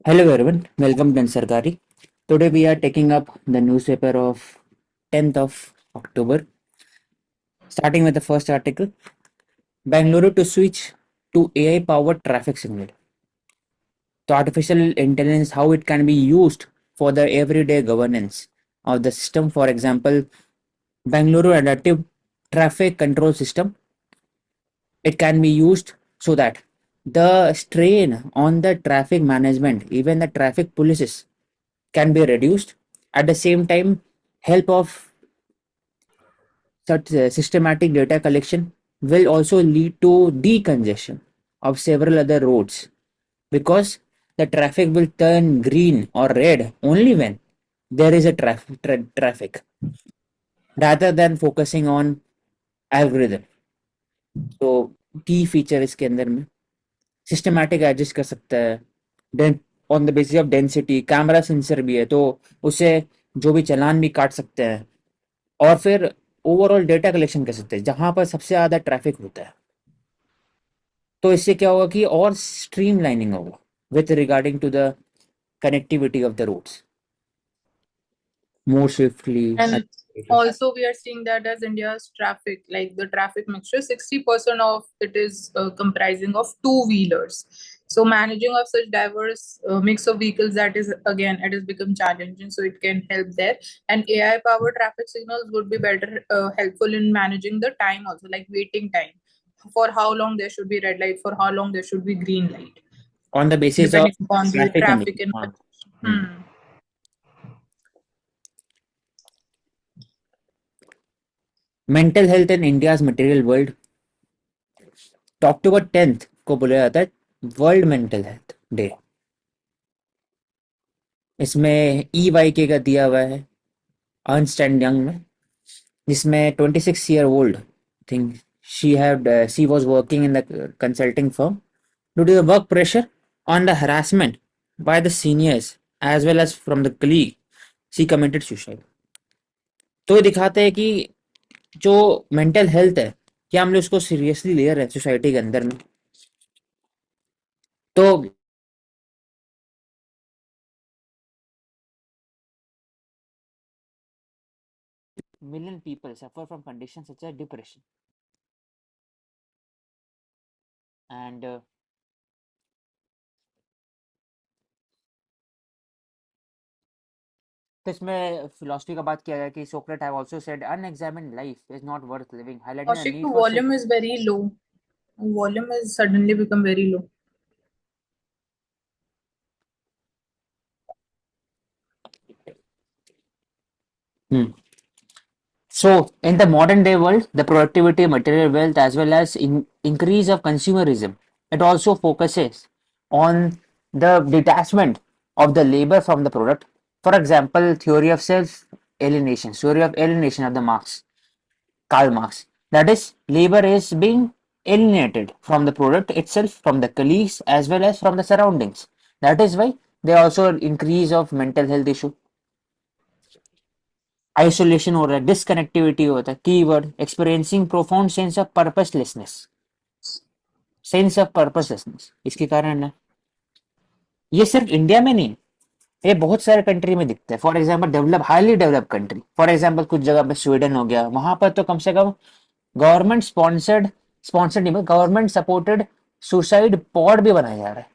Hello everyone, welcome to Sarkari. Today we are taking up the newspaper of 10th of October, starting with the first article. Bangalore to switch to AI powered traffic signal. So artificial intelligence, how it can be used for the everyday governance of the system. For example, Bangalore adaptive traffic control system. It can be used so that the strain on the traffic management, even the traffic policies, can be reduced. At the same time, help of such systematic data collection will also lead to decongestion of several other roads because the traffic will turn green or red only when there is a traffic rather than focusing on algorithm. तो की feature इसके अंदर में systematic adjust कर सकता है then on the basis of density camera sensor भी है तो उससे जो भी चालान भी काट सकते हैं और फिर ओवरऑल डेटा कलेक्शन कर सकते हैं जहां पर सबसे ज्यादा ट्रैफिक होता है तो इससे क्या होगा कि और स्ट्रीमलाइनिंग होगा with regarding to the connectivity of the roads more swiftly. And also, we are seeing that as India's traffic, like the traffic mixture, 60% of it is comprising of two-wheelers. So managing of such diverse mix of vehicles, that is again, it has become challenging. So it can help there. And AI-powered traffic signals would be better helpful in managing the time also, like waiting time, for how long there should be red light, for how long there should be green light, On the basis of depending upon the traffic traffic condition. and congestion. Mental health in India's material world तो अक्टूबर 10th को बोला जाता है world Mental Health day इसमें EYK का दिया हुआ है अर्नस्ट एंड यंग में जिसमें 26-year-old think she was working in the consulting firm due to the work pressure on the harassment by the seniors as well as from the colleague she committed suicide. तो ये दिखाते हैं कि जो mental health है क्या हम लोग उसको सीरियसली ले रहे हैं सोसाइटी के अंदर में तो million people suffer from conditions such as depression and तो इसमें फिलोसफी का बात किया गया कि Socrates have also said unexamined life is not worth living highlighting the Kaushik, need the for volume is very low. Volume has suddenly become very low. So, in the modern day world, the productivity, material wealth, as well as increase of consumerism, it also focuses on the detachment of the labor from the product. For example, theory of alienation of the Marx, Karl Marx. That is, labor is being alienated from the product itself, from the colleagues, as well as from the surroundings. That is why there also increase of mental health issue. Isolation हो रहा है disconnectivity होता है keyword experiencing profound sense of purposelessness इसके कारण है ये सिर्फ इंडिया में नहीं ये बहुत सारे कंट्री में दिखता है for example develop highly develop country for example कुछ जगह पे स्वीडन हो गया वहां पर तो कम से कम गवर्नमेंट स्पॉन्सर्ड नहीं गवर्नमेंट सपोर्टेड सुसाइड पॉड भी बनाया जा रहा है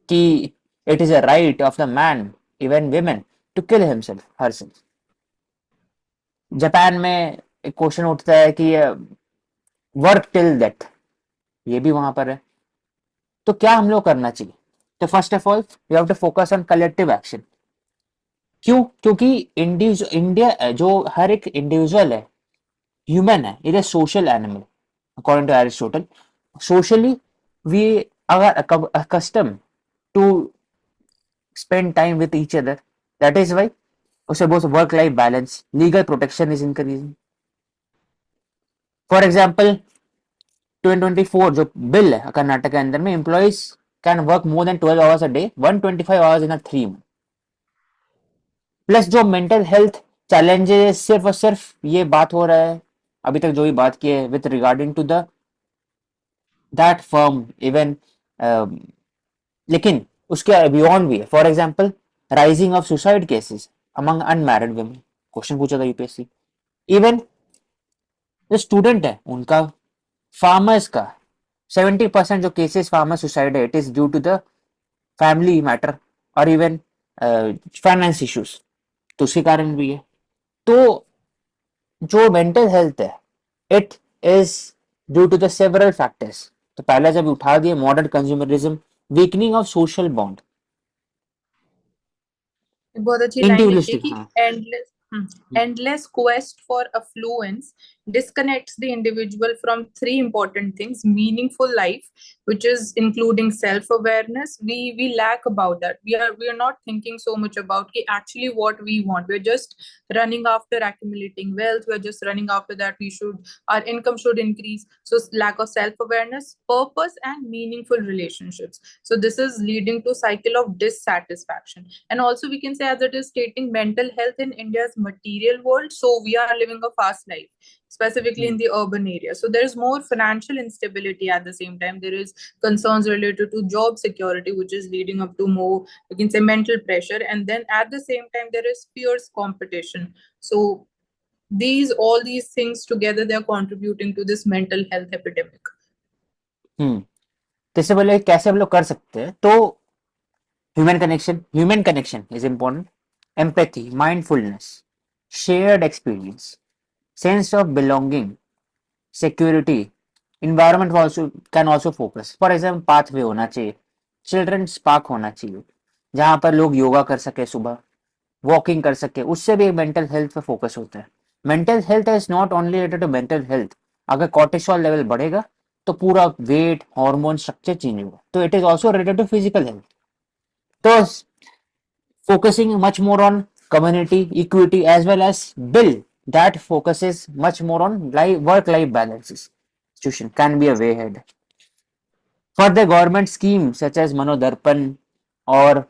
कि it is a right of the man even women to kill himself herself Japan में एक क्वेश्चन उठता है कि वर्क टिल डेथ ये भी वहां पर है तो क्या हम लोग करना चाहिए तो first of all we have to focus on collective action क्यों क्योंकि इंडिया जो हर एक इंडिविजुअल है ह्यूमन है it is social animal according to Aristotle socially we are accustomed to spend time with each other that is why उसे बोल work life balance legal protection is increasing for example 2024 जो bill है कर्नाटक के अंदर में employees can work more than 12 hours a day 125 hours in a 3 month plus जो mental health challenges सिर्फ और सिर्फ ये बात हो रहा है अभी तक जो भी बात की है with regarding to the that firm even लेकिन उसके बियॉन्ड भी है। For example rising of suicide cases among unmarried women, question पूछा था यूपीएससी। इवन जो स्टूडेंट है उनका, फार्मर्स का 70% जो केसेस फार्मर सुसाइड है, it is due to the family matter और इवन फाइनेंस इश्यूज, तो उसी कारण भी है। तो जो मेंटल हेल्थ है, it is due to the several factors. तो पहले जब उठा दिए modern consumerism, weakening of social bond, बहुत अच्छी लाइन लिखी है इंडिविजुअलिस्टिक, कि हाँ। Endless quest for affluence disconnects the individual from three important things: meaningful life, which is including self awareness. We lack about that. We are not thinking so much about ki actually what we want. We're just running after accumulating wealth. We're just running after that. Our income should increase. So lack of self awareness, purpose, and meaningful relationships. So this is leading to cycle of dissatisfaction. And also we can say, as it is stating, mental health in India's material world. So we are living a fast life, specifically in the urban area. So there is more financial instability. At the same time, there is concerns related to job security, which is leading up to more, you can say, mental pressure. And then at the same time, there is fierce competition. So all these things together, they are contributing to this mental health epidemic. जैसे बोले कैसे हम लोग कर सकते हैं, तो human connection is important, empathy, mindfulness, shared experience, sense of belonging, security, environment also can also focus. For example pathway होना चाहिए, चिल्ड्रंस पार्क होना चाहिए जहां पर लोग योगा कर सके, सुबह वॉकिंग कर सके, उससे भी मेंटल हेल्थ पे फोकस होता है। Mental health is not only related to mental health. अगर कॉर्टिसोल लेवल बढ़ेगा तो पूरा वेट हार्मोन स्ट्रक्चर चेंज होगा, तो it is also related to physical health. तो focusing much more on community equity as well as bill that focuses much more on work-life balances. Institution can be a way ahead. For the government scheme such as Manodarpan और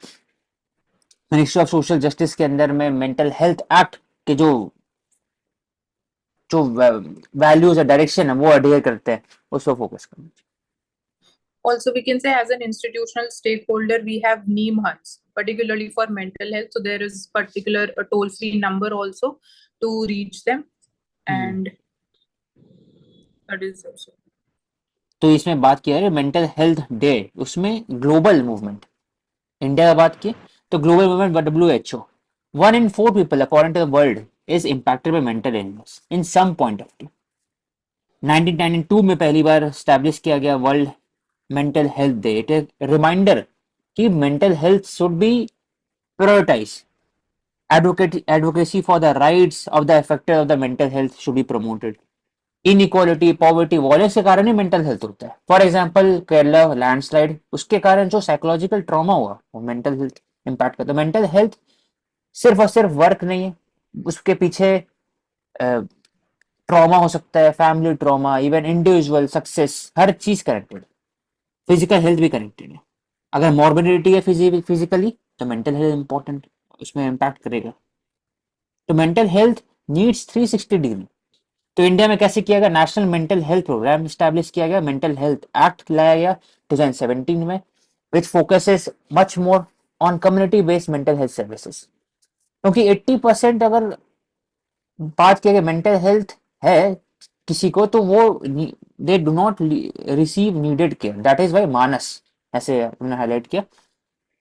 ministry of social justice के अंदर में mental health act के जो जो values है, direction है, वो अडेयर करते हैं, उस पर फोकस करना चाहिए। Also, we can say, as an institutional stakeholder, we have neem hunts, particularly for mental health. So there is particular a toll free number also to reach them. And that is also. तो इसमें बात किया है mental Health day, उसमें global movement, India का बात की तो global movement WHO, 1 in 4 people according to the world is impacted by mental illness in some point of view। 1992 में पहली बार स्टैब्लिश किया गया World Mental Health Day. It is reminder कि mental health should be prioritize, advocacy for the rights of the affected of the mental health should be promoted। Inequality, poverty, violence के कारण ही mental health होता है। For example Kerala landslide, उसके कारण जो psychological trauma हुआ वो मेंटल हेल्थ इम्पैक्ट करता है। मेंटल हेल्थ सिर्फ और सिर्फ वर्क नहीं है, उसके पीछे ट्रॉमा हो सकता है, family trauma, even individual success, हर चीज कनेक्टेड। फिजिकल हेल्थ भी कनेक्टेड है। अगर मॉर्बिडिटी है फिजिकली तो मेंटल हेल्थ इंपॉर्टेंट, उसमें इम्पैक्ट करेगा। तो मेंटल हेल्थ नीड्स 360 डिग्री। तो इंडिया में कैसे किया गया, national mental health programme establish किया गया, मेंटल हेल्थ एक्ट लाया गया 2017 में, which focuses much more on community based mental health services. क्योंकि 80% अगर बात किया गया मेंटल हेल्थ है किसी को, तो वो they do not receive needed care. That is why Manas ऐसे हमने हाईलाइट किया।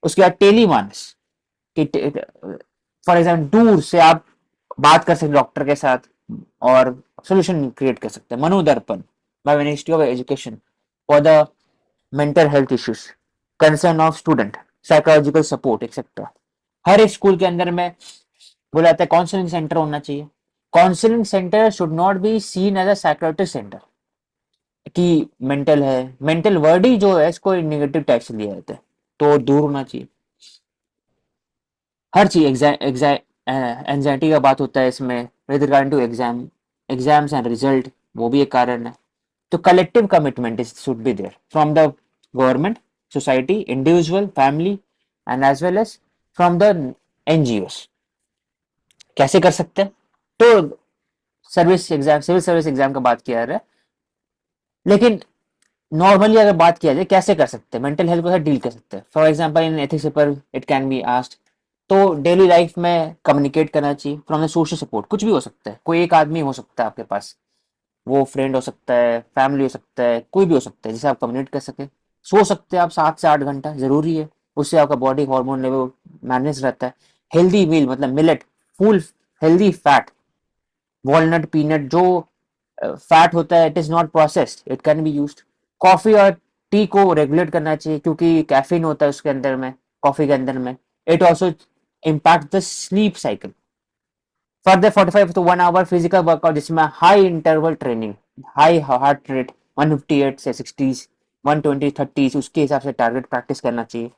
उसके बाद टेली मानस, कि फॉर एग्जाम्पल दूर से आप बात कर सकते डॉक्टर के साथ और सोल्यूशन क्रिएट कर सकते हैं। Manodarpan by ministry of education for the mental health issues, concern of student, psychological support etcetera. हर एक स्कूल के अंदर में बोला जाता है काउंसलिंग सेंटर होना चाहिए। Counselling centre should not be seen as a psychologist centre कि मेंटल है, मेंटल वर्ड ही जो है इसको नेगेटिव टाइप से लिया जाता है, तो दूर होना चाहिए। हर चीज एंजाइटी का बात होता है इसमें with regard to exams and result, वो भी एक कारण है। तो collective commitment is should be there from the government, society, individual, family and as well as from the NGOs। कैसे कर सकते हैं, तो service exam, civil service exam का बात किया जा रहा है, लेकिन नॉर्मली अगर बात किया जाए कैसे कर सकते हैं मेंटल हेल्थ को कैसे डील कर सकते हैं, for example in ethics paper it can be asked. तो डेली लाइफ में कम्युनिकेट करना चाहिए फ्रॉम द सोशल सपोर्ट, कुछ भी हो सकता है, कोई एक आदमी हो सकता है आपके पास, वो फ्रेंड हो सकता है, फैमिली हो सकता है, कोई भी हो सकता है जिससे आप कम्युनिकेट कर सके। सो सकते हैं आप 7 से 8 घंटा, जरूरी है, उससे आपका बॉडी हार्मोन लेवल मैनेज रहता है। हेल्दी मील मतलब millet, full healthy fat, walnut, peanut, जो फैट होता है it is not processed, it can be used. Coffee और टी को रेगुलेट करना चाहिए क्योंकि कैफीन होता है उसके अंदर में, कॉफी के अंदर में। It also impact the sleep cycle. Further 45 to 1 hour physical workout जिसमें high interval training, high heart rate 158 से 60s, 120 30s, उसके हिसाब से टारगेट प्रैक्टिस करना चाहिए।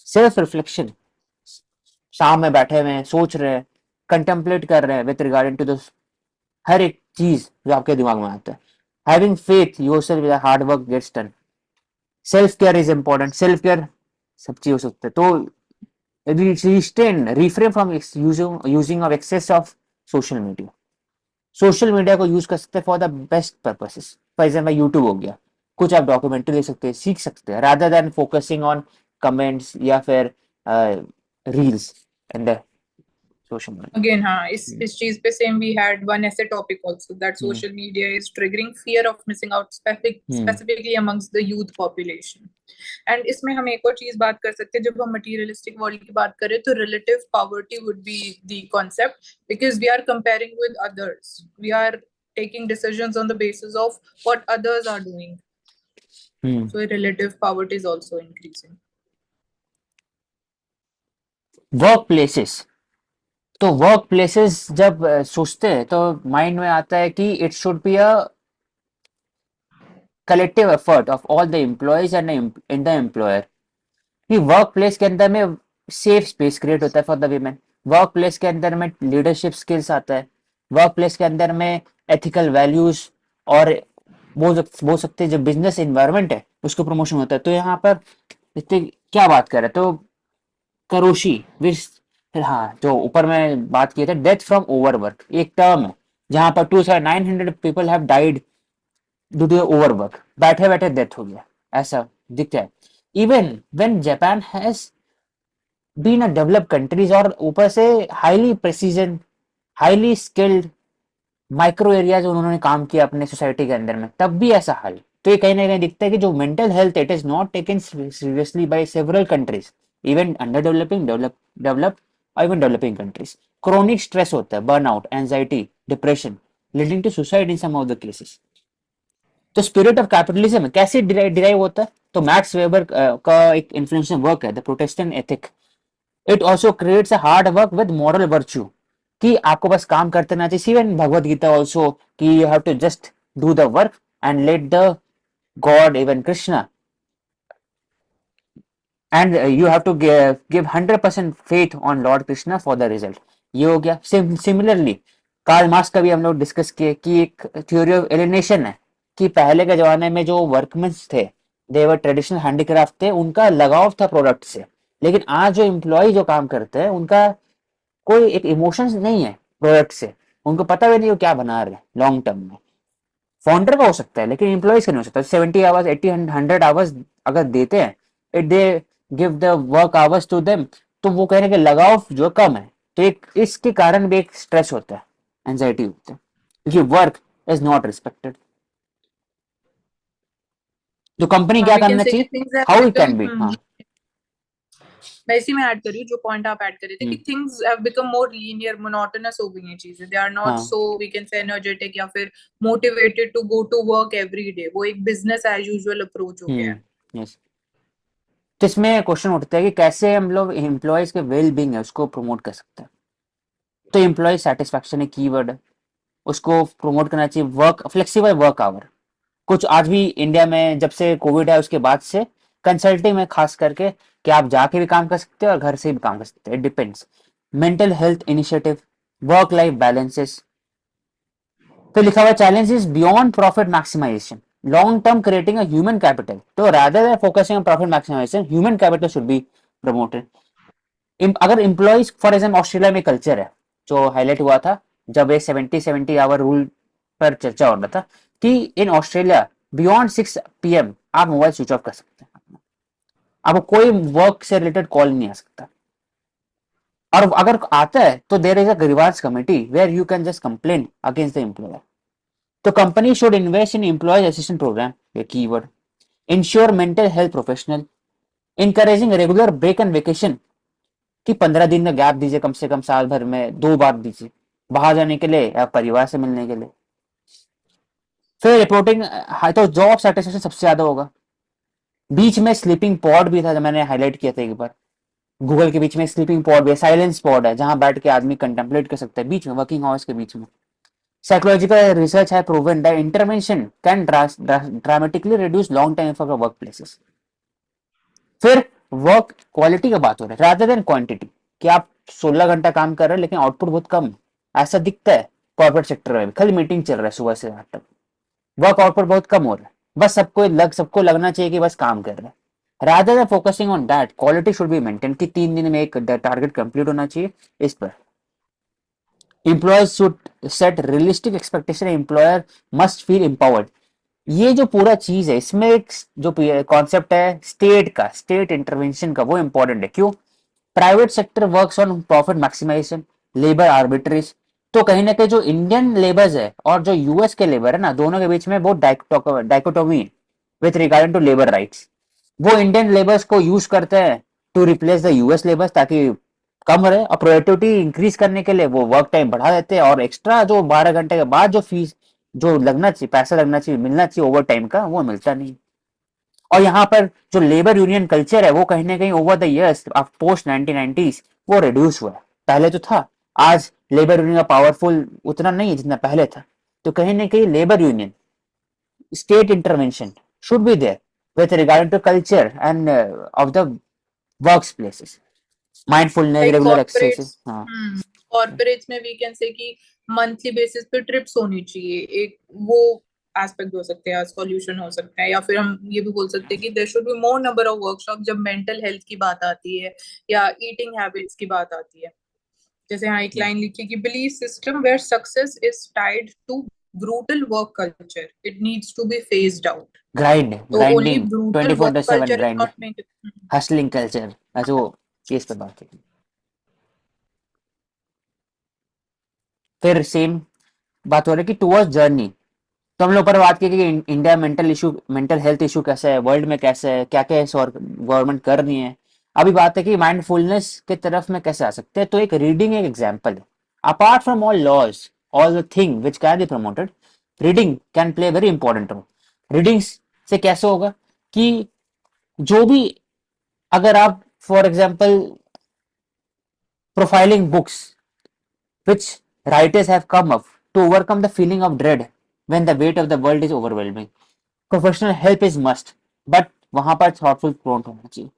सेल्फ रिफ्लेक्शन, शाम में बैठे हुए हैं, सोच रहे हैं, कंटेम्पलेट कर रहे हैं विद रिगार्डिंग टू द हर एक चीज जो आपके दिमाग में आता है। Having faith yourself with hard work gets done. Self care is important, self care सब चीज हो सकता है। तो restrain, refrain from using of excess of social media. Social media को यूज कर सकते हैं for the best purposes. For example YouTube हो गया, कुछ आप डॉक्यूमेंट्री देख सकते हैं, सीख सकते हैं, rather than focusing on comments या फिर reels and the social Again, हाँ, मीडिया। इस चीज पे सेम वी हैड वन ऐसे topic also that social media is triggering fear of missing out specifically amongst the youth population. And इसमें हम एक और चीज बात कर सकते हैं, जब हम मटीरियलिस्टिक वर्ल्ड की बात करें तो relative poverty would be the concept, because we are comparing with others, we are taking decisions on the basis of what others are doing. So relative poverty is also increasing. Work places, तो work places जब सोचते हैं तो mind में आता है कि it should be a collective effort of all the employees and in the employer. कि वर्क प्लेस के अंदर में सेफ स्पेस क्रिएट होता है for the women, work place के अंदर में लीडरशिप स्किल्स आता है, वर्क प्लेस के अंदर में एथिकल वैल्यूज और बोल सकते हैं जो बिजनेस इन्वायरमेंट है उसको प्रमोशन होता है। तो यहाँ पर इतने क्या बात कर रहे हैं, तो करोशी विश, हाँ जो ऊपर में बात की थी, डेथ फ्रॉम ओवरवर्क एक टर्म है जहां पर 2900 people have died due to overwork, बैठे बैठे डेथ हो गया, ऐसा दिखता है। Even when Japan has been a developed countries और ऊपर से highly precision, highly skilled micro areas उन्होंने काम किया अपने सोसाइटी के अंदर में, तब भी ऐसा हाल। तो ये कहीं ना कहीं दिखता है कि जो mental health it is not taken seriously by several countries, even under developing, develop और even developing countries. Chronic stress होता है, burnout, anxiety, depression, leading to suicide in some of the cases. तो स्पिरिट ऑफ कैपिटलिज्म कैसे derive होता है, तो Max Weber का एक इन्फ्लुएंशियल वर्क है the Protestant ethic. It also creates a hard work with moral virtue, कि आपको बस काम करते रहना चाहिए। इवन भगवत गीता ऑल्सो कि you have to just do the work and let the god even Krishna and you have to give 100% faith on lord Krishna for the result. ये हो गया। सिमिलरली कार्ल मार्क्स का भी हम लोग डिस्कस किए कि एक थ्योरी ऑफ एलिनेशन है, कि पहले के जमाने में जो वर्कमेंस थे, देवर ट्रेडिशनल हैंडीक्राफ्ट थे, उनका लगाव था प्रोडक्ट से। लेकिन आज जो एम्प्लॉय जो काम करते हैं उनका कोई एक इमोशंस नहीं है प्रोडक्ट से, उनको पता भी नहीं वो क्या बना रहे हैं लॉन्ग टर्म में। फाउंडर का हो सकता है लेकिन एम्प्लॉयज का नहीं हो सकता। 70 आवर्स, 80 100 आवर्स अगर देते हैं, it they give the work hours to them, तो वो कहने के लगाव जो कम है, तो एक इसके कारण भी एक स्ट्रेस होता है, एंजाइटी होता है, क्योंकि वर्क इज नॉट रिस्पेक्टेड। तो कंपनी क्या We can करना say कि चाहिए, things have how it become, can be. हाँ। मैं इसी में ऐड कर रही हूँ जो पॉइंट आप ऐड कर रहे थे कि hmm, things have become more linear, monotonous हो गई हैं चीजें, दे आर नॉट हाँ। So we can say energetic या फिर motivated to go to work every day. वो एक बिजनेस एज यूजुअल अप्रोच हो गया है। यस। तो इसमें क्वेश्चन उठता है कि कैसे हम लोग एम्प्लॉयज के वेल बींग है उसको प्रमोट कर सकते हैं। तो एम्प्लॉय सेटिस्फैक्शन एक कीवर्ड है, उसको प्रमोट करना चाहिए। वर्क, फ्लेक्सिबल वर्क आवर, कुछ आज भी इंडिया में जब से कोविड है उसके बाद से कंसल्टिंग में खास करके कि आप जाके भी काम कर सकते हो और घर से भी काम कर सकते हो, it depends. Mental health initiative, work life balances. तो लिखा हुआ challenge is beyond profit maximisation, long term creating a human capital. तो rather than focusing on profit maximisation, human capital should be promoted. अगर एम्प्लॉयज, फॉर एग्जाम्पल ऑस्ट्रेलिया में culture है जो highlight हुआ था जब ये 70 आवर रूल पर चर्चा हो रहा था, कि इन ऑस्ट्रेलिया बियॉन्ड 6 PM आप मोबाइल स्विच ऑफ कर सकते हैं, आपको कोई वर्क से रिलेटेड कॉल नहीं आ सकता, और अगर आता है तो there is a grievance committee where you can just complain against the employer. तो company should invest in employee assistance programme, ये keyword, ensure mental health professional, encouraging regular break and vacation, कि 15 दिन का गैप दीजिए, कम से कम साल भर में 2 बार दीजिए, बाहर जाने के लिए या परिवार से मिलने के लिए. फिर रिपोर्टिंग, तो जॉब सेटिस्फेक्शन सबसे ज्यादा होगा. बीच में स्लीपिंग पॉड भी था, जो मैंने हाईलाइट किया था एक बार. गूगल के बीच में स्लीपिंग पॉड भी है, साइलेंस पॉड है, जहां बैठ के आदमी कंटेम्पलेट कर सकता है बीच में, वर्किंग आवर्स के बीच में. साइकोलॉजिकल रिसर्च है proven that intervention can dramatically reduce long time for work places. फिर वर्क क्वालिटी का बात हो रहा है रादर देन क्वांटिटी, कि आप 16 घंटा काम कर रहे हैं लेकिन आउटपुट बहुत कम है, ऐसा दिखता है कॉर्पोरेट सेक्टर में. खाली मीटिंग चल रहा है सुबह से रात तक, वर्क आउटपुट बहुत कम हो रहा है, बस सबको लगना चाहिए कि बस काम कर रहे हैं. Rather than focusing on that, quality should be maintain, कि 3 दिन में एक टारगेट कंप्लीट होना चाहिए. इस पर employees should set realistic expectation, employer must feel empowered. ये जो पूरा चीज है, इसमें एक जो कॉन्सेप्ट है स्टेट का, स्टेट इंटरवेंशन का, वो इंपॉर्टेंट है. क्यों? Private sector works on profit maximisation, labour arbitrage. तो कहीं ना कहीं जो इंडियन लेबर्स है और जो यूएस के लेबर है ना, दोनों के बीच में बहुत डाइकोटोमी है with regarding to labour rights. वो इंडियन लेबर्स को यूज करते हैं to replace the US labours, ताकि कम रहे, और प्रोडक्टिविटी इंक्रीज करने के लिए वो वर्क टाइम बढ़ा देते हैं, और एक्स्ट्रा जो 12 घंटे के बाद जो फीस, जो लगना चाहिए, पैसा लगना चाहिए, मिलना चाहिए ओवर टाइम का, वो मिलता नहीं. और यहाँ पर जो लेबर यूनियन कल्चर है वो कहीं ना कहीं over the years post 1990s वो रिड्यूस हुआ है. पहले तो था, आज लेबर यूनियन का पावरफुल उतना नहीं है जितना पहले था. तो कहीं ना कहीं labour union, state intervention should be there with regard to culture and of the work places, mindfulness, like regular exercise. Corporates, हाँ. कॉर्पोरेट्स में वी कैन से कि मंथली बेसिस पे ट्रिप्स होनी चाहिए, एक वो एस्पेक्ट हो सकते हैं, सॉल्यूशन हो सकता है. या फिर हम ये भी बोल सकते हैं कि there should be more number of workshop जब मेंटल हेल्थ की बात आती है या ईटिंग हैबिट्स की बात आती है. जैसे यहाँ एक लाइन लिखी कि belief system where success is tied to brutal work culture it needs to be phased out. तो only grinding, brutal work 24/7 culture is grind, not make. Hustling culture, अच्छा वो केस पे बात है. फिर सेम बात हो रही है कि टूवर्ड्स जर्नी. तो हम लोग पर बात की कि इंडिया मेंटल हेल्थ इशू कैसा है, वर्ल्ड में कैसा है, क्या क्या गवर्नमेंट कर रही है. अभी बात है कि माइंडफुलनेस की तरफ में कैसे आ सकते हैं. तो एक रीडिंग एक एग्जाम्पल है. Apart from all laws, all the thing which can be promoted, reading can play very important role. Readings से कैसे होगा कि जो भी, अगर आप for example profiling books which writers have come up to overcome the feeling of dread when the weight of the world is overwhelming. Professional help is must, but वहां पर thoughtful prompt होना चाहिए.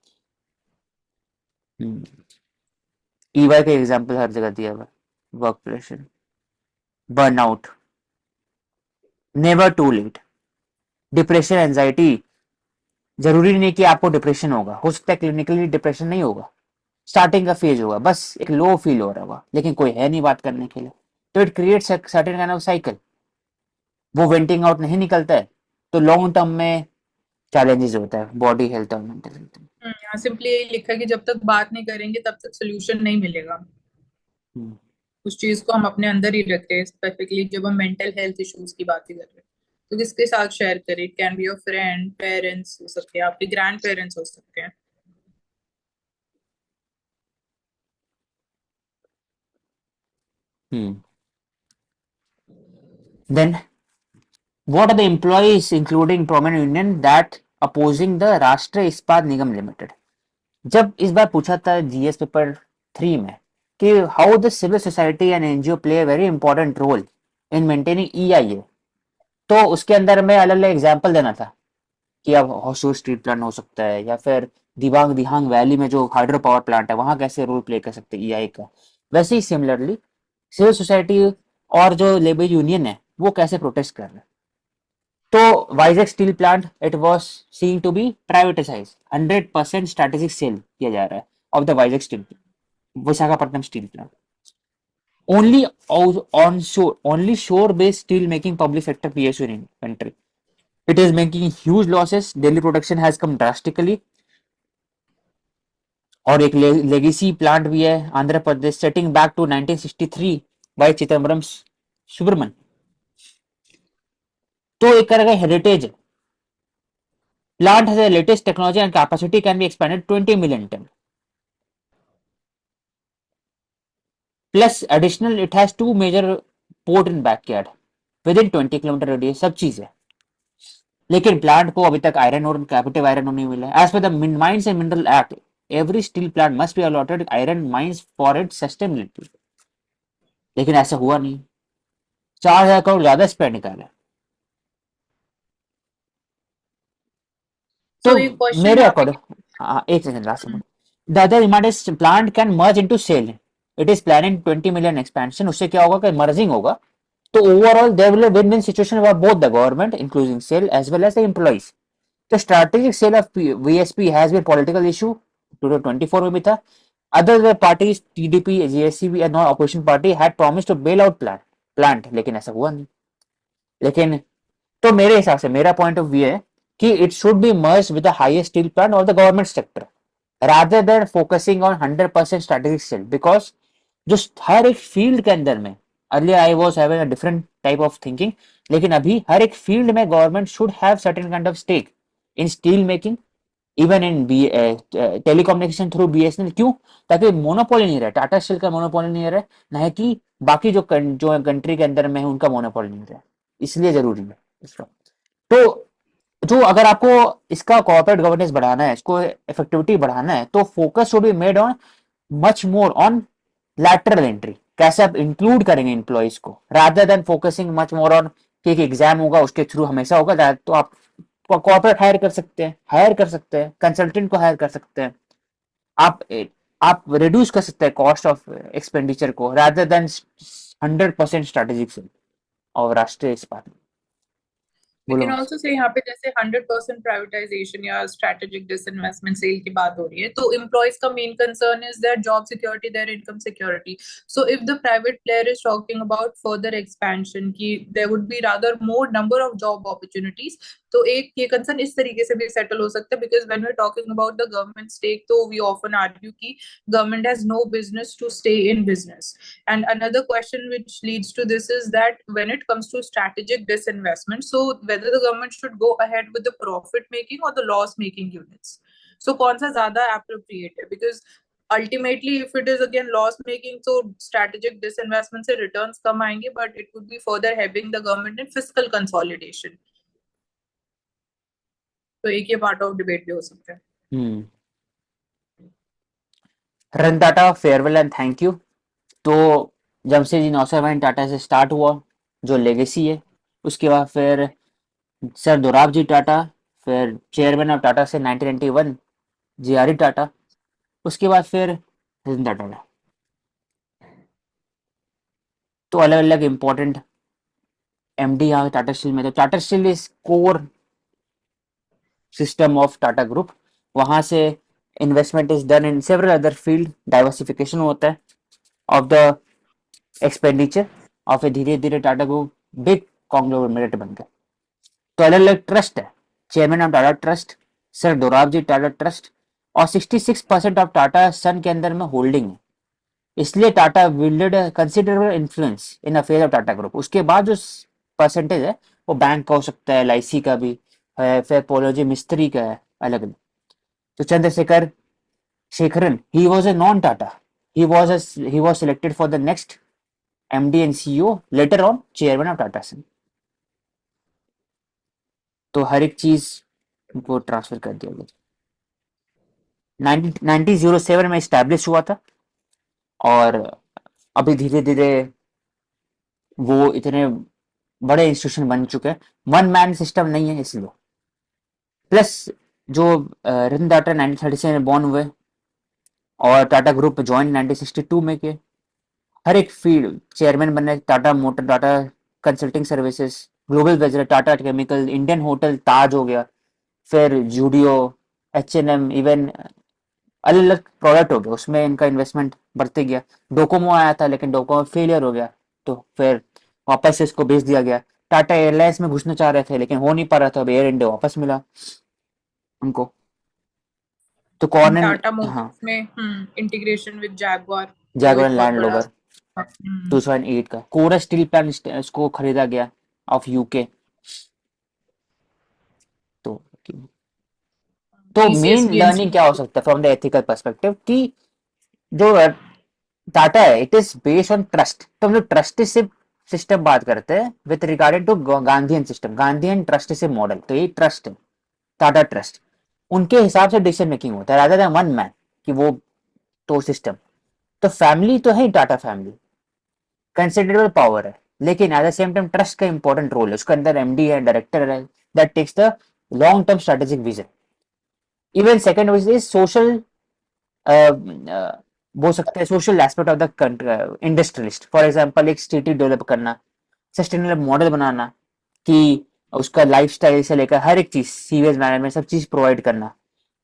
ईवाई का example हर जगह दिया हुआ, work pressure, burnout, never too late, depression, anxiety. जरूरी नहीं कि आपको डिप्रेशन होगा, हो सकता है क्लिनिकली डिप्रेशन नहीं होगा, स्टार्टिंग का फेज होगा, बस एक लो फील हो रहा होगा, लेकिन कोई है नहीं बात करने के लिए. तो it creates certain kind of cycle, वो वेंटिंग आउट नहीं निकलता है, तो लॉन्ग टर्म में चैलेंजेस होता है बॉडी हेल्थ और मेंटल हेल्थ में. यहाँ सिंपली यही लिखा है कि जब तक बात नहीं करेंगे तब तक सोल्यूशन नहीं मिलेगा. हम्म. उस चीज को हम अपने अंदर ही रखते हैं, स्पेसिफिकली जब हम मेंटल हेल्थ इश्यूज की बात ही कर रहे हैं. तो किसके साथ शेयर करें? It can be your friend, parents हो सकते हैं, आपके ग्रैंड पेरेंट्स हो सकते हैं. Hmm. Then what are the employees including prominent union that opposing the Rashtriya Ispat Nigam limited. जब इस बार पूछा था जीएस पेपर 3 में कि how the civil society and NGO play a very important role in maintaining EIA, तो उसके अंदर मैं अलग अलग एग्जाम्पल देना था कि अब होसूर स्ट्रीट प्लांट हो सकता है, या फिर दिबांग दिहांग वैली में जो हाइड्रो पावर प्लांट है वहां कैसे रोल प्ले कर सकते हैं ईआई का. वैसे ही सिमिलरली सिविल सोसाइटी और जो लेबर यूनियन है वो कैसे प्रोटेस्ट कर रहे हैं. तो Vizag steel plant, it was seen to be privatise, 100% strategic sale किया जा रहा है of the Vizag steel, Visakhapatnam steel plant. Only shore based steel making public sector PSU in country. It is making huge losses. Daily production has come drastically. और एक legacy plant भी है Andhra Pradesh, setting back to 1963 by Chidambaram Subramaniam. तो एक तरह का heritage है। Plant has a latest technology and capacity can be expanded 20 million ton. Plus additional it has two major port in backyard within 20 kilometre radius, सब चीज है। लेकिन प्लांट को अभी तक आयरन और कैपिटिव आयरन नहीं मिला है। As per the mines and mineral act every steel plant must be allotted iron mines for its sustainability. लेकिन ऐसा हुआ नहीं। 4,000 करोड़ ज्यादा स्पेंड निकाला। तो So एक क्वेश्चन मेरे यहाँ पे अकॉर्डिंग एक second last second, the other इमारत plant can merge into SAIL. It is planning 20 million expansion. उससे क्या होगा कि मर्जिंग होगा तो overall there will win win situation for both the government including SAIL as well as the employees. The strategic sale of VSP has been political issue 2024 में भी था। Other the parties TDP, JSCB and non-opposition party had promised to bail out plant, लेकिन ऐसा हुआ नहीं। लेकिन तो मेरे हिसाब से मेरा पॉइंट ऑफ व्यू है कि it should be merge with the highest steel plant और the government sector rather than focusing on 100% strategic sale. Because जो हर एक फील्ड के अंदर में earlier I was having a different type of thinking, लेकिन अभी हर एक फील्ड में government should have certain kind of stake in steel making, even in telecommunication through BSNL. क्यों? ताकि मोनोपोली नहीं रहे, टाटा स्टील का मोनोपोली नहीं रहे, ना है कि बाकी जो कंट्री के अंदर में है उनका मोनोपोली नहीं रहे। इसलिए जरूरी है इसका। तो जो अगर आपको इसका कॉर्पोरेट गवर्नेंस बढ़ाना है, इसको इफेक्टिविटी बढ़ाना है, तो focus should be made on much more on lateral entry. कैसे आप इंक्लूड करेंगे एम्प्लॉइज को rather than focusing much more on कि एक एग्जाम होगा उसके थ्रू हमेशा होगा। तो आप कॉर्पोरेट हायर कर सकते हैं, कंसल्टेंट को हायर कर सकते हैं। आप आप रिड्यूस कर सकते हैं कॉस्ट ऑफ एक्सपेंडिचर को रादर देन 100% स्ट्रेटेजिक से और राष्ट्रीय इस्पात। We बोलो। can also say यहाँ पे जैसे 100% प्राइवेटाइजेशन या स्ट्रेटेजिक डिसइन्वेस्टमेंट सेल की बात हो रही है, तो एम्प्लॉयज का main concern is their job security, their income security. So if the private player is talking about further expansion की there would be rather more number of job opportunities, तो एक ये कंसर्न इस तरीके से भी सेटल हो सकता है। Because when we are talking about the government stake, तो वी ऑफन आर्ग्यू की government has no business to stay in business. And another question which leads to this is that when it comes to strategic disinvestment, so whether the government should go ahead with the profit making or the loss making units. So कौन सा ज्यादा appropriate है? Because ultimately if it is again loss making, so strategic disinvestment से returns कम आएंगे, but it would be further helping the government in fiscal consolidation. तो एक ये part of debate भी हो सकता है। Ratan Tata farewell and thank you. तो जमशेदजी नौसरवाइन टाटा से स्टार्ट हुआ जो लेगेसी है, उसके बाद फिर सर दोराबजी टाटा, फिर चेयरमैन ऑफ टाटा से 1991 जीआरई टाटा, उसके बाद फिर रतन टाटा। तो अलग अलग इम्पोर्टेंट एमडी यहाँ टाटा स्टील में। तो Tata steel is core system of Tata group. वहां से investment is done in several other field, diversification होता है ऑफ द एक्सपेंडिचर और फिर धीरे धीरे टाटा ग्रुप बिग कॉन्ग्लोमरेट बन गया। तो अलग अलग ट्रस्ट है, chairman of Tata trust sir Dorabji Tata trust, और 66% ऑफ टाटा सन के अंदर में होल्डिंग है। इसलिए Tata wielded considerable influence in affair of Tata group. उसके बाद जो परसेंटेज है वो बैंक का हो सकता है, एल का भी है, फिर पोलोजी मिस्त्री का है, अलग अलग। तो Chandrashekhar Shekharan he was a non Tata, he was selected for the next MD and CEO, later on chairman of Tata Sons। तो हर एक चीज को ट्रांसफर कर दिया गया। 1907 में स्टैब्लिश हुआ था और अभी धीरे धीरे वो इतने बड़े इंस्टीट्यूशन बन चुके हैं। वन मैन सिस्टम नहीं है इसलिए। प्लस जो रतन टाटा 1937 में बॉर्न हुए और टाटा ग्रुप ज्वाइन 1962 में किए। हर एक फील्ड चेयरमैन बने, Tata motor, Tata consulting services, global वेजर, Tata chemical, Indian hotel, Taj हो गया, फिर जूडियो, H&M, इवन अलग अलग प्रोडक्ट हो गया, उसमें इनका इन्वेस्टमेंट बढ़ते गया। डोकोमो आया था लेकिन डोकोमो फेलियर हो गया, तो फिर वापस से इसको बेच दिया गया। टाटा एयरलाइंस में घुसना चाह रहे थे लेकिन हो नहीं पा रहा था, अब एयर इंडिया वापस मिला उनको। तो कौन टाटा हाँ, मोटर्स में इंटीग्रेशन विद जैगवार, वो जैगुआर एक बहुत लैंड बड़ा। रोवर 2008 का कोरस स्टील प्लांट इसको खरीदा गया ऑफ यूके। तो तो टीसीएस मेन भी लर्निंग क्या हो सकता है फ्रॉम द एथिकल पर्सपेक्टिव कि जो टाटा है it is based on trust. तो हम लोग ट्रस्टिशिप सिस्टम बात करते हैं with regarded to Gandhian system, Gandhian trusteeship model. तो ये ट्रस्ट है, टाटा ट्रस्ट, उनके हिसाब से डिसीजन मेकिंग होता है रादर देन वन मैन कि वो तो सिस्टम। तो फैमिली तो है टाटा फैमिली, कंसिडरेबल पावर है, लेकिन at the same time trust का इंपॉर्टेंट रोल है। उसके अंदर एमडी है, डायरेक्टर है, that takes the long term strategic vision. Even second vision is social, बोल सकते हैं social aspect of the industrialist. For example एक सिटी डेवलप करना, सस्टेनेबल मॉडल बनाना कि उसका लाइफस्टाइल से लेकर हर एक चीज, सीवेज मैनेजमेंट, सब चीज प्रोवाइड करना।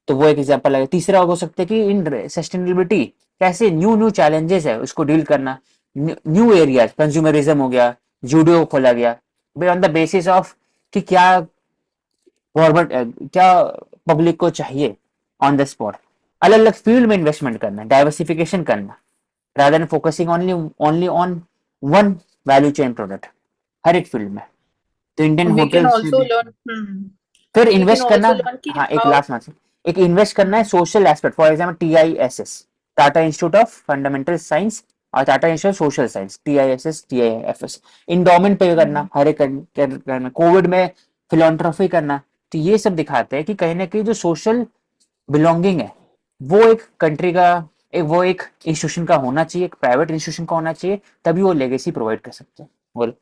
तो वो एक एग्जांपल है। तीसरा हो सकता है कि इन सस्टेनेबिलिटी कैसे न्यू न्यू चैलेंजेस है उसको डील करना, न्यू एरियाज, कंज्यूमरिज्म हो गया, जूडियो खोला गया ऑन द बेसिस ऑफ कि क्या गवर्नमेंट, क्या पब्लिक को चाहिए ऑन द स्पॉट। अलग अलग फील्ड में इन्वेस्टमेंट करना, डाइवर्सिफिकेशन करना, rather than focusing only on one value chain product हर एक फील्ड में। तो Indian we can hotels also learn फिर वी कैन इन्वेस्ट करना। ऑल्सो लर्न कि हाँ, एक हाउ। लास्ट मैच, एक इन्वेस्ट करना है social aspect. For example TISS, Tata institute of fundamental science, और Tata institute of social science, TISS TIFS, endowment पे करना हर एक करना, कोविड में फिलॉन्थ्रॉफी करना। तो ये सब दिखाते हैं कि कहीं ना कहीं जो सोशल बिलोंगिंग है वो एक कंट्री का, एक वो एक इंस्टीट्यूशन का होना चाहिए, एक प्राइवेट इंस्टीट्यूशन का होना चाहिए, तभी वो लेगेसी प्रोवाइड कर सकते हैं। बोल।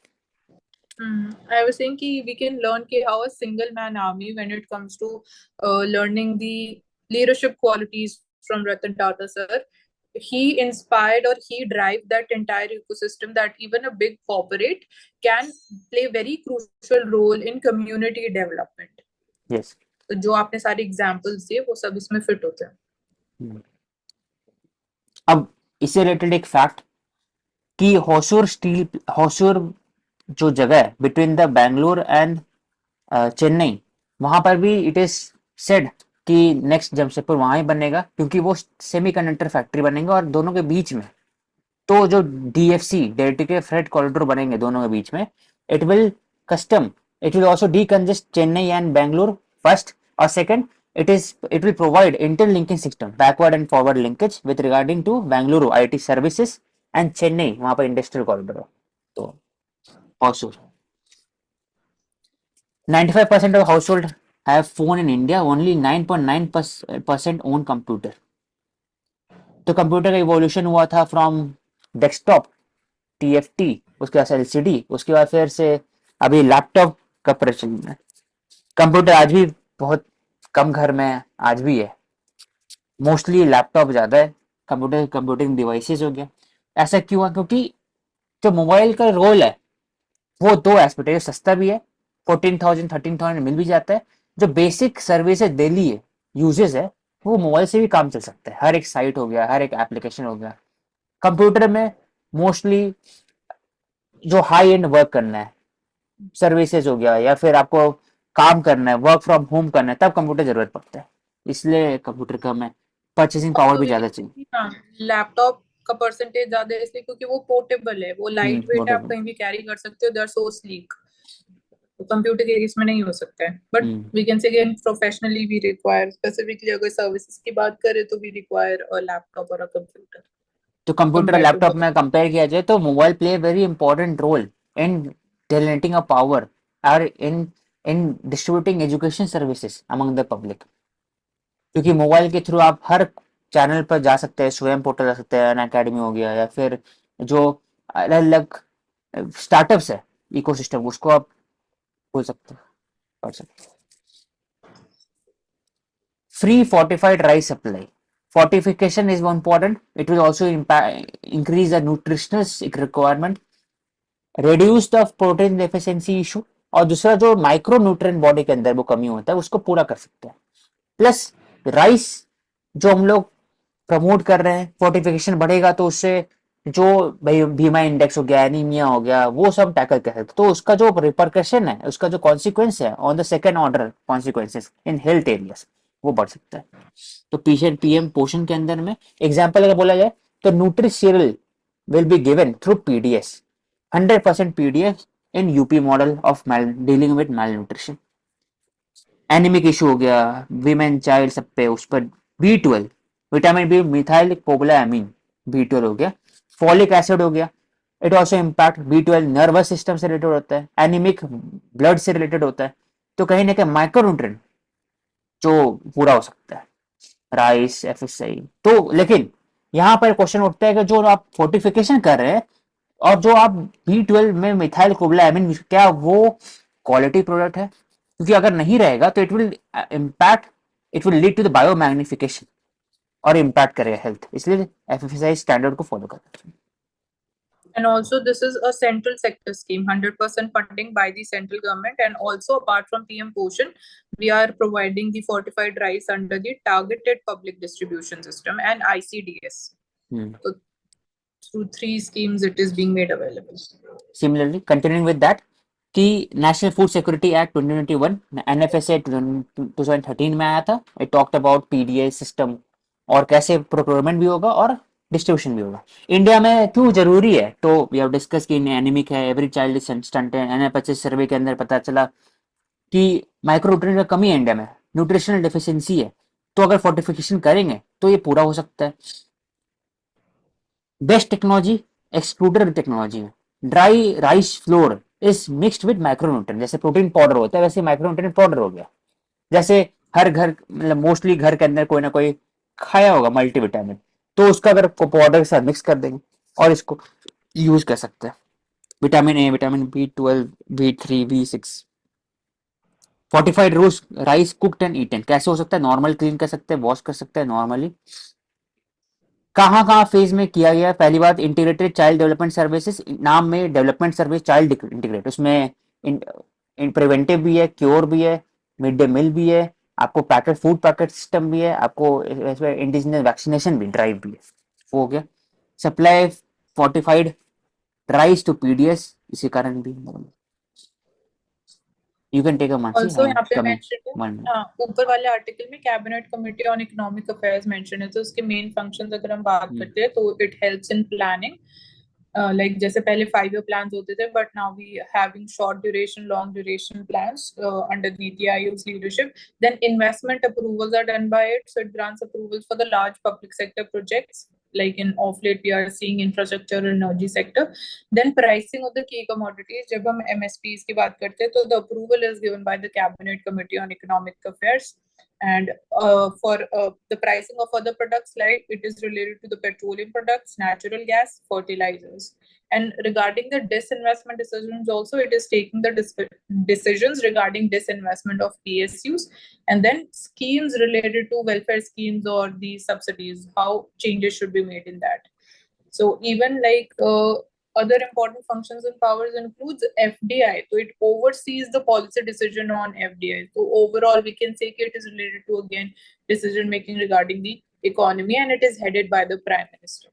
I was saying कि we can learn कि how a single man army when it comes to learning the leadership qualities from Ratan Tata sir, he inspired or he drive that entire ecosystem that even a big corporate can play very crucial role in community development. Yes. तो जो आपने सारे examples दिए वो सब इसमें fit होते हैं। अब इससे रिलेटेड एक फैक्ट कि होसूर जो जगह है between the Bangalore and Chennai, वहां पर भी इट इज सेड कि नेक्स्ट जमशेदपुर वहां ही बनेगा क्योंकि वो सेमीकंडक्टर फैक्ट्री बनेंगे और दोनों के बीच में तो जो DFC, डेडिकेटेड फ्रेट कॉरिडोर बनेंगे दोनों के बीच में, it will custom, it will also decongest Chennai and Bangalore first, और second it will provide interlinking system, backward and forward linkage with regarding to Bangalore IT services and Chennai वहां पर industrial corridor. तो household 95% of household have phone in India, only 9.9% own computer। तो computer का evolution हुआ था from desktop, TFT, उसके बाद LCD, उसके बाद फिर से अभी लैपटॉप का प्रचलन है। कंप्यूटर आज भी बहुत कम घर में है, आज भी है, मोस्टली लैपटॉप ज्यादा है, कंप्यूटर कंप्यूटिंग डिवाइसेस हो गया। ऐसा क्यों है? क्योंकि जो मोबाइल का रोल है वो दो एस्पेक्ट है, सस्ता भी है, 14,000 13,000 मिल भी जाता है, जो बेसिक सर्विसेज डेली है यूजेस है वो मोबाइल से भी काम चल सकता है, हर एक साइट हो गया, हर एक एप्लीकेशन हो गया। कंप्यूटर में मोस्टली जो हाई एंड वर्क करना है, सर्विसेज हो गया, या फिर आपको काम करना है, वर्क फ्रॉम होम करना है, तब कंप्यूटर जरूरत पड़ता है, इसलिए कंप्यूटर कम है, परचेसिंग पावर ऑल्सो भी वी ज्यादा चाहिए। कैन, हाँ, लैपटॉप का परसेंटेज ज्यादा है इसलिए क्योंकि वो पोर्टेबल है, वो लाइट वेट है, आप वोटेबल। कहीं भी कैरी कर सकते हो, दे आर सो स्लीक। तो कंप्यूटर के केस में नहीं हो सकता है, but we can say again professionally we require, specifically अगर सर्विसेज की बात करें तो वी रिक्वायर अ लैपटॉप और अ कंप्यूटर तो कंप्यूटर और कंपेयर टू लैपटॉप वर्क। में कंपेयर किया जाए तो mobile play very important role in generating a power और in distributing education services among the public, क्योंकि मोबाइल के थ्रू आप हर चैनल पर जा सकते हैं, स्वयं पोर्टल जा सकते हैं, अन अकेडमी हो गया, या फिर जो अलग अलग स्टार्टअप्स है इकोसिस्टम, उसको आप खोल सकते हैं, पढ़ सकते हैं। Free fortified rice supply. Fortification is important. It will also increase the nutritional requirement, reduce the protein deficiency issue, और दूसरा जो माइक्रो न्यूट्रिएंट बॉडी के अंदर वो कमी होता है उसको पूरा कर सकते हैं। प्लस राइस जो हम लोग प्रमोट कर रहे हैं, फोर्टिफिकेशन बढ़ेगा तो उससे जो भाई भीमा इंडेक्स हो गया, एनीमिया हो गया, वो सब टैकल कर सकते। तो उसका जो रिपरकशन है, उसका जो कॉन्सिक्वेंस है on the second order consequences in health areas, वो बढ़ सकता है। तो पीएम पीएम पोषण के अंदर में एग्जाम्पल अगर बोला जाए तो न्यूट्रिशियल will be given through PDS, 100% PDS in UP model of dealing with malnutrition। Anaemic issue हो गया, विमेन चाइल्ड सब पे उस पर B12, vitamin B methyl कोबलामीन, B12 हो गया, फॉलिक एसिड हो गया। It also impact B12 nervous system से रिलेटेड होता है, एनीमिक ब्लड से रिलेटेड होता है। तो कहीं ना कहीं माइक्रोन्यूट्रिएंट जो पूरा हो सकता है, राइस, FSI। तो लेकिन यहाँ पर क्वेश्चन उठता है कि जो आप फोर्टिफिकेशन कर रहे हैं और जो आप B12 में मिथाइल कोबलामिन, क्या वो क्वालिटी प्रोडक्ट है? क्योंकि अगर नहीं रहेगा तो impact it will lead to the biomagnification और इम्पैक्ट करेगा हेल्थ। इसलिए FSSAI स्टैंडर्ड को फॉलो करना चाहिए। And also, this is a central sector scheme, 100% funding by the central government. And also, apart from PM Poshan, we are providing the fortified rice under the targeted public distribution system and ICDS. So, through three schemes, it is being made available. Similarly, continuing with that, कि national food security act 2021 NFSA 2013 में आया था। It talked about PDA system और कैसे procurement भी होगा और distribution भी होगा। इंडिया में क्यों जरूरी है, तो वी हैव डिस्कस कि एनीमिक है, एवरी चाइल्ड इज स्टंट है। NFHS सर्वे के अंदर पता चला कि माइक्रोन्यूट्रिएंट का कमी है इंडिया में, न्यूट्रिशनल डेफिशिएंसी है। तो अगर फोर्टिफिकेशन करेंगे तो ये पूरा हो सकता है। बेस्ट टेक्नोलॉजी एक्सट्रूडर टेक्नोलॉजी है। Dry rice flour is mixed with micronutrient, जैसे प्रोटीन पाउडर होता है वैसे माइक्रोन्यूट्रिएंट पाउडर हो गया। जैसे हर घर मतलब मोस्टली घर के अंदर कोई ना कोई खाया होगा मल्टीविटामिन, तो उसका अगर पाउडर के साथ मिक्स कर देंगे और इसको यूज कर सकते हैं। Vitamin A, vitamin B12, B3, B6। Fortified रोज राइस कुक्ड एंड ईटन कैसे हो सकता है? नॉर्मल क्लीन कर सकते हैं, वॉश कर सकते हैं नॉर्मली। कहाँ कहाँ फेज में किया गया? पहली बात इंटीग्रेटेड चाइल्ड डेवलपमेंट सर्विसेज, नाम में डेवलपमेंट सर्विस चाइल्ड इंटीग्रेट, उसमें प्रिवेंटिव भी है, क्योर भी है, मिड डे मील भी है, आपको पैकेट फूड पैकेट सिस्टम भी है, आपको इंडिजिनस वैक्सीनेशन भी ड्राइव भी है। वो हो गया। Supply fortified rice to PDS, इसी कारण भी। You can take a Mansi, also I am यहाँ पे कमिंग मेंशन है, 1 minute। हाँ, ऊपर वाले आर्टिकल में cabinet committee on economic affairs mention है। तो उसके मेन फंक्शंस अगर हम बात करते हैं तो it helps in planning, like जैसे पहले 5 year plans होते थे, but now we having short duration, long duration plans under Niti आयोग's leadership. Then investment approvals are done by it, so it grants approvals for the large public sector projects, like in of late we are seeing infrastructure and energy sector. Then pricing of the key commodities, जब हम MSPs की बात करते हैं तो the approval is given by the cabinet committee on economic affairs. And for the pricing of other products, like it is related to the petroleum products, natural gas, fertilizers. And regarding the disinvestment decisions also, it is taking the decisions regarding disinvestment of PSUs. And then schemes related to welfare schemes or the subsidies, how changes should be made in that. So even like other important functions and powers includes FDI. So it oversees the policy decision on FDI. So overall, we can say it is related to again decision making regarding the economy, and it is headed by the Prime Minister.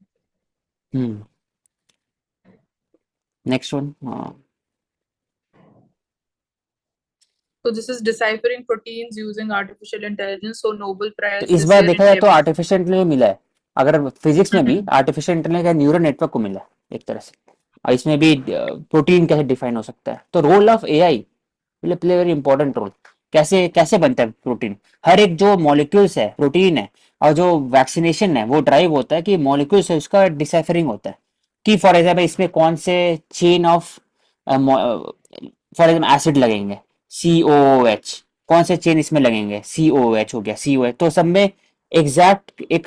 Next one. So this is deciphering proteins using artificial intelligence. So Nobel तो Prize इस this bar year देखा in जाए तो chemistry. Artificial intelligence मिला है। अगर physics में भी आर्टिफिशियल इंटेलिजेंस का न्यूरल नेटवर्क को मिला है एक तरह से, और इसमें भी प्रोटीन कैसे डिफाइन हो सकता है। तो role of AI will play very important role. कैसे कैसे बनता है प्रोटीन? हर एक जो मॉलिक्यूल्स है प्रोटीन है, और जो वैक्सीनेशन है वो ड्राइव होता है कि मॉलिक्यूल्स है उसका डिसाइफरिंग होता है कि फॉर एग्जाम्पल इसमें कौन से chain of for example acid लगेंगे, COOH, कौन से चेन इसमें लगेंगे, COOH हो गया, COH। तो सब में एग्जैक्ट एक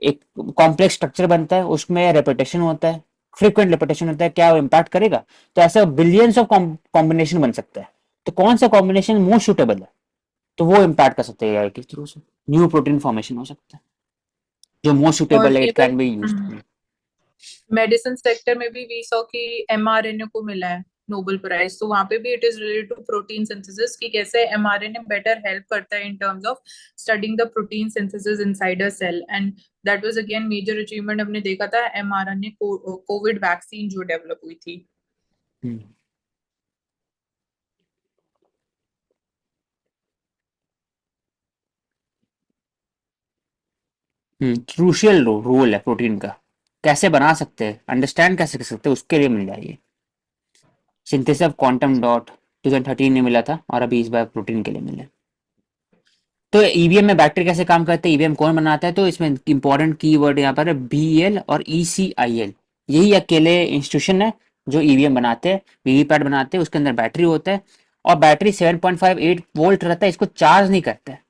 एक कॉम्प्लेक्स स्ट्रक्चर बनता है, उसमें रेपिटेशन होता है, फ्रीक्वेंट रेपिटेशन होता है, क्या वो इम्पैक्ट करेगा? तो ऐसा बिलियंस ऑफ कॉम्बिनेशन बन सकता है। तो कौन सा कॉम्बिनेशन मोस्ट सुटेबल है, तो वो इम्पैक्ट कर सकते हैं AI के थ्रू से। न्यू प्रोटीन फॉर्मेशन हो सकता है जो मोस्ट और सुटेबल है, it even can be used. Medicine sector में भी वी सॉ कि mRNA को मिला है नोबेल प्राइज। तो वहां पे भी it is related to protein synthesis, कि कैसे एमआरएनए बेटर हेल्प करता है in terms of studying the protein synthesis inside a cell. And that was again major achievement हमने देखा था एमआरएनए कोविड वैक्सीन जो डेवलप हुई थी। क्रूशियल रोल है प्रोटीन का, कैसे बना सकते हैं, अंडरस्टैंड कैसे कर सकते हैं, उसके लिए मिल जाएगी। सिंथेसिस ऑफ क्वांटम डॉट 2013 में मिला था, और अभी इस बार प्रोटीन के लिए मिला। तो ईवीएम में बैटरी कैसे काम करते हैं, ईवीएम कौन बनाता है, तो इसमें इंपॉर्टेंट कीवर्ड यहाँ पर है बीएल और ईसीआईएल। यही अकेले इंस्टीट्यूशन है जो ईवीएम बनाते हैं, वीवीपैट बनाते हैं, उसके अंदर बैटरी होता है, और बैटरी 7.58 वोल्ट रहता है, इसको चार्ज नहीं करता है।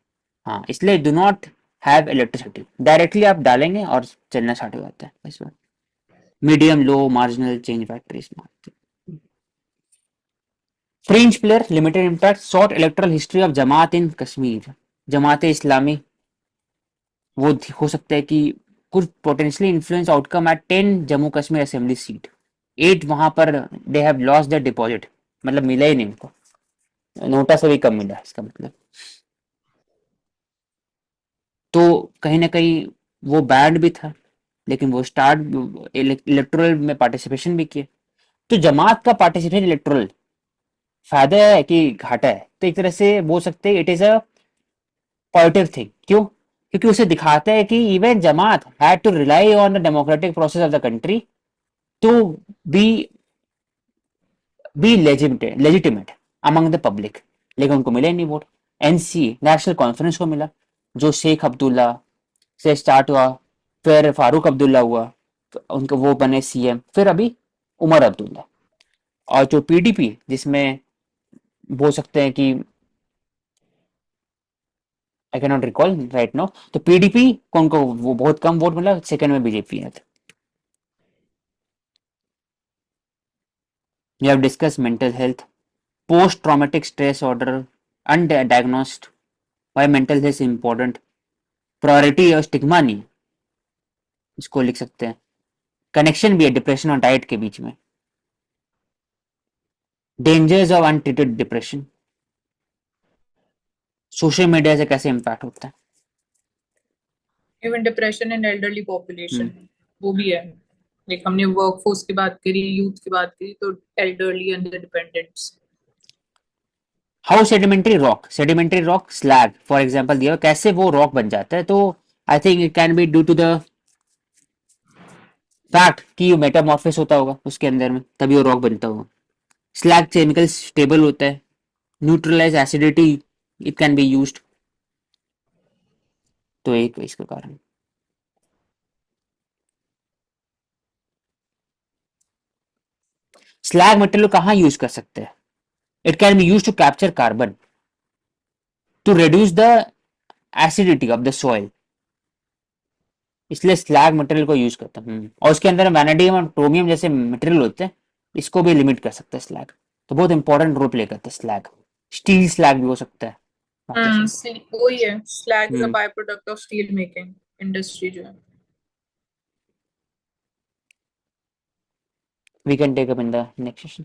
हाँ, इसलिए do not have electricity, directly आप डालेंगे और चलना स्टार्ट हो जाता है। इस बार medium low marginal change batteries. Fringe player limited impact short electoral history of Jamaat in Kashmir. Jamaat Islami वो हो सकता है कि कुछ potentially influence outcome at 10 Jammu Kashmir assembly seat, 8 वहां पर they have lost the deposit, मतलब मिला ही नहीं उनको, नोटा से भी कम मिला इसका मतलब। तो कहीं ना कहीं वो बैंड भी था, लेकिन वो स्टार्ट इलेक्टोरल में पार्टिसिपेशन भी किए। तो जमात का पार्टिसिपेशन इलेक्टोरल फायदा है कि घाटा है, तो एक तरह से बोल सकते हैं it is a positive thing. क्यों? क्योंकि उसे दिखाता है कि even Jamaat had to rely on the democratic process of the country to be legitimate among the public, लेकिन उनको मिले नहीं वोट। एनसी नेशनल कॉन्फ्रेंस को मिला, जो शेख अब्दुल्ला से स्टार्ट हुआ, फिर फारूक अब्दुल्ला हुआ, उनको वो बने सीएम, फिर अभी उमर अब्दुल्ला। और जो पीडीपी जिसमें बोल सकते हैं कि I can not recall right now, तो पीडीपी को उनको वो बहुत कम वोट मिला, सेकंड में बीजेपी है। We have discussed mental health, post-traumatic stress order, undiagnosed, why mental health is important, priority और स्टिग्मा नहीं, इसको लिख सकते हैं। कनेक्शन भी है डिप्रेशन और डाइट के बीच में। Dangers of untreated depression, social media से कैसे इम्पैक्ट होता है। Even depression in elderly population वो भी है। लाइक हमने वर्कफोर्स की बात करी, यूथ की बात करी, तो elderly and the dependents. How sedimentary rock slag for example दिया, कैसे वो रॉक बन जाता है। तो I think it can be due to the fact कि वो मेटामॉर्फिस होता होगा उसके अंदर में, तभी वो रॉक बनता होगा। स्लैग केमिकल स्टेबल होता है, neutralise acidity it can be used, तो एक इसका कारण। स्लैग मटेरियल कहाँ यूज कर सकते हैं, it can be use to capture carbon to reduce the acidity of the soil, इसलिए स्लैग मटेरियल को यूज करते हैं। और उसके अंदर वैनेडियम और क्रोमियम जैसे मटेरियल होते हैं, इसको भी लिमिट कर सकते हैं स्लैग, तो बहुत इंपॉर्टेंट रोल प्ले करते हैं स्लैग। स्टील स्लैग भी हो सकता है बाकी से। वही है, slag is a hmm by product of steel making industry जो है। We can take up in the next session.